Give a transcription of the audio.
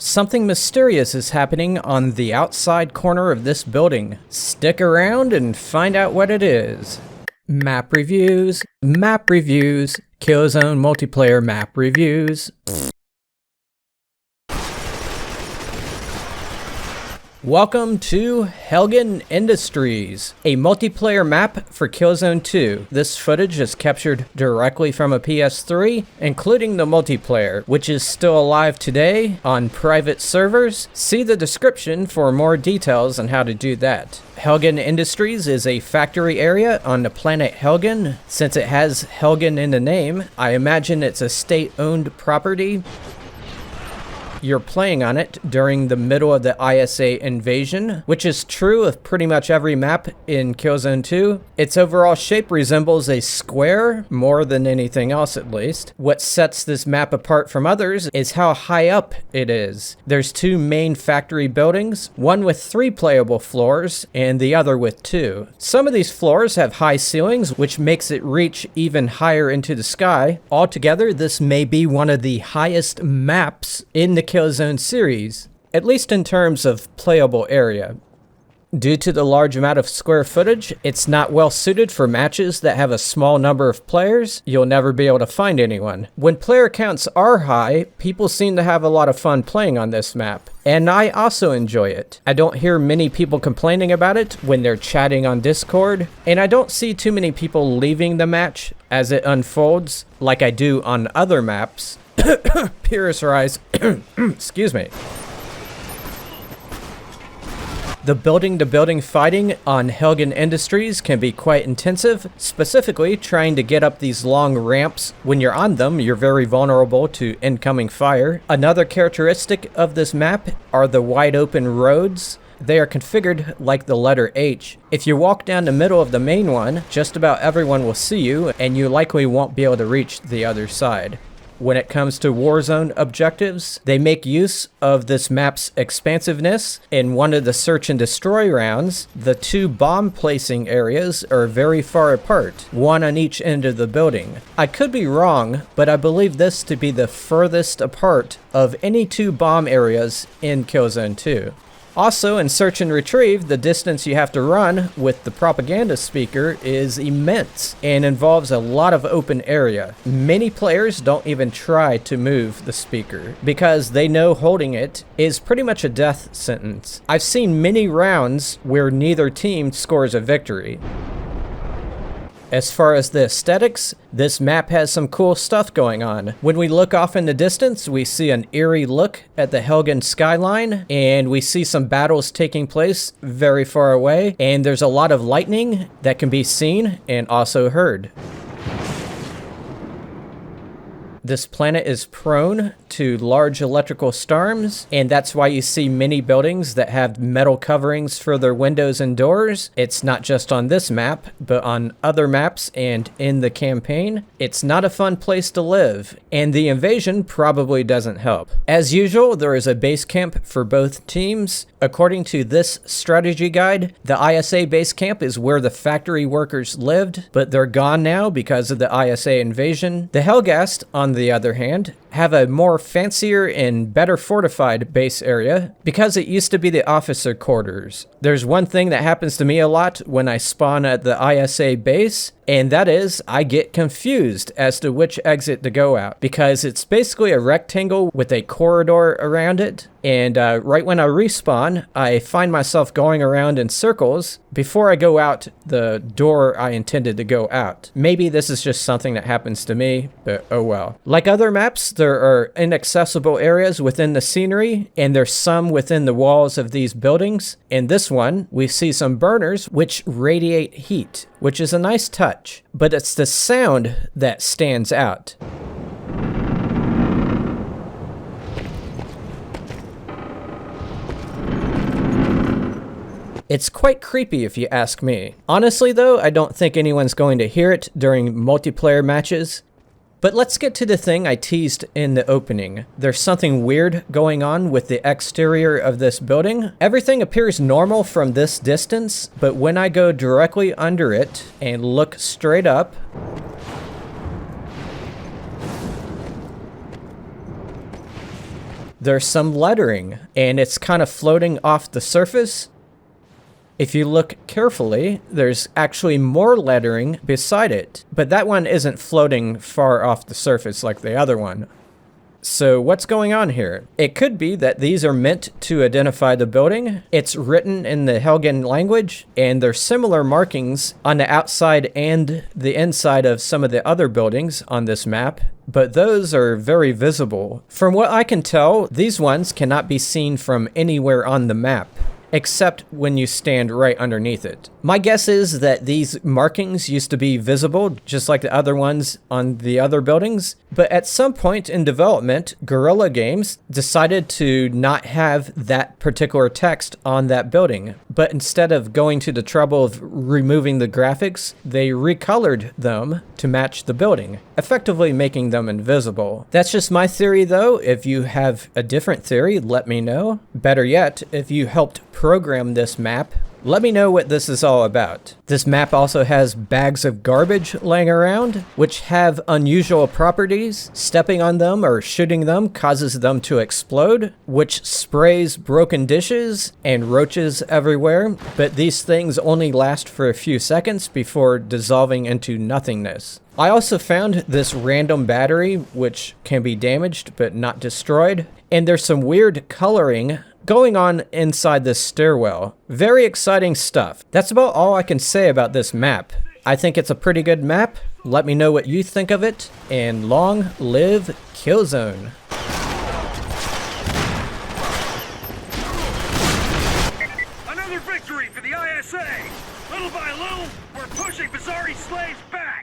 Something mysterious is happening on the outside corner of this building. Stick around and find out what it is. Map reviews, Killzone multiplayer map reviews. Welcome to Helghan Industries, a multiplayer map for Killzone 2. This footage is captured directly from a PS3, including the multiplayer, which is still alive today on private servers. See the description for more details on how to do that. Helghan Industries is a factory area on the planet Helghan. Since it has Helghan in the name, I imagine it's a state-owned property. You're playing on it during the middle of the ISA invasion, which is true of pretty much every map in Killzone 2. Its overall shape resembles a square, more than anything else at least. What sets this map apart from others is how high up it is. There's two main factory buildings, one with 3 playable floors and the other with 2. Some of these floors have high ceilings, which makes it reach even higher into the sky. Altogether, this may be one of the highest maps in the Killzone series, at least in terms of playable area. Due to the large amount of square footage, it's not well suited for matches that have a small number of players. You'll never be able to find anyone. When player counts are high, people seem to have a lot of fun playing on this map, and I also enjoy it. I don't hear many people complaining about it when they're chatting on Discord, and I don't see too many people leaving the match as it unfolds like I do on other maps. Pyrrhus Rise. Excuse me. The building-to-building fighting on Helghan Industries can be quite intensive, specifically trying to get up these long ramps. When you're on them, you're very vulnerable to incoming fire. Another characteristic of this map are the wide-open roads. They are configured like the letter H. If you walk down the middle of the main one, just about everyone will see you, and you likely won't be able to reach the other side. When it comes to Warzone objectives, they make use of this map's expansiveness. In one of the search and destroy rounds, the 2 bomb placing areas are very far apart, one on each end of the building. I could be wrong, but I believe this to be the furthest apart of any 2 bomb areas in Killzone 2. Also, in Search and Retrieve, the distance you have to run with the propaganda speaker is immense and involves a lot of open area. Many players don't even try to move the speaker because they know holding it is pretty much a death sentence. I've seen many rounds where neither team scores a victory. As far as the aesthetics, this map has some cool stuff going on. When we look off in the distance, we see an eerie look at the Helghan skyline, and we see some battles taking place very far away, and there's a lot of lightning that can be seen and also heard. This planet is prone to large electrical storms, and that's why you see many buildings that have metal coverings for their windows and doors. It's not just on this map, but on other maps and in the campaign. It's not a fun place to live, and the invasion probably doesn't help. As usual, there is a base camp for both teams. According to this strategy guide, the ISA base camp is where the factory workers lived, but they're gone now because of the ISA invasion. The Helghast, on the other hand, have a more fancier and better fortified base area because it used to be the officer quarters. There's one thing that happens to me a lot when I spawn at the ISA base, and that is I get confused as to which exit to go out because it's basically a rectangle with a corridor around it, and right when I respawn, I find myself going around in circles before I go out the door I intended to go out. Maybe this is just something that happens to me, but oh well. Like other maps, there are inaccessible areas within the scenery, and there's some within the walls of these buildings. In this one, we see some burners which radiate heat, which is a nice touch, but it's the sound that stands out. It's quite creepy if you ask me. Honestly though, I don't think anyone's going to hear it during multiplayer matches. But let's get to the thing I teased in the opening. There's something weird going on with the exterior of this building. Everything appears normal from this distance, but when I go directly under it and look straight up, there's some lettering, and it's kind of floating off the surface. If you look carefully, there's actually more lettering beside it, but that one isn't floating far off the surface like the other one. So what's going on here? It could be that these are meant to identify the building. It's written in the Helghan language, and there's similar markings on the outside and the inside of some of the other buildings on this map, but those are very visible. From what I can tell, these ones cannot be seen from anywhere on the map, except when you stand right underneath it. My guess is that these markings used to be visible, just like the other ones on the other buildings, but at some point in development, Guerrilla Games decided to not have that particular text on that building, but instead of going to the trouble of removing the graphics, they recolored them to match the building, effectively making them invisible. That's just my theory though. If you have a different theory, let me know. Better yet, if you helped program this map, let me know what this is all about. This map also has bags of garbage laying around, which have unusual properties. Stepping on them or shooting them causes them to explode, which sprays broken dishes and roaches everywhere, but these things only last for a few seconds before dissolving into nothingness. I also found this random battery, which can be damaged but not destroyed, and there's some weird coloring going on inside this stairwell. Very exciting stuff. That's about all I can say about this map. I think it's a pretty good map. Let me know what you think of it, and long live Killzone. Another victory for the ISA! Little by little, we're pushing Bizarre slaves back!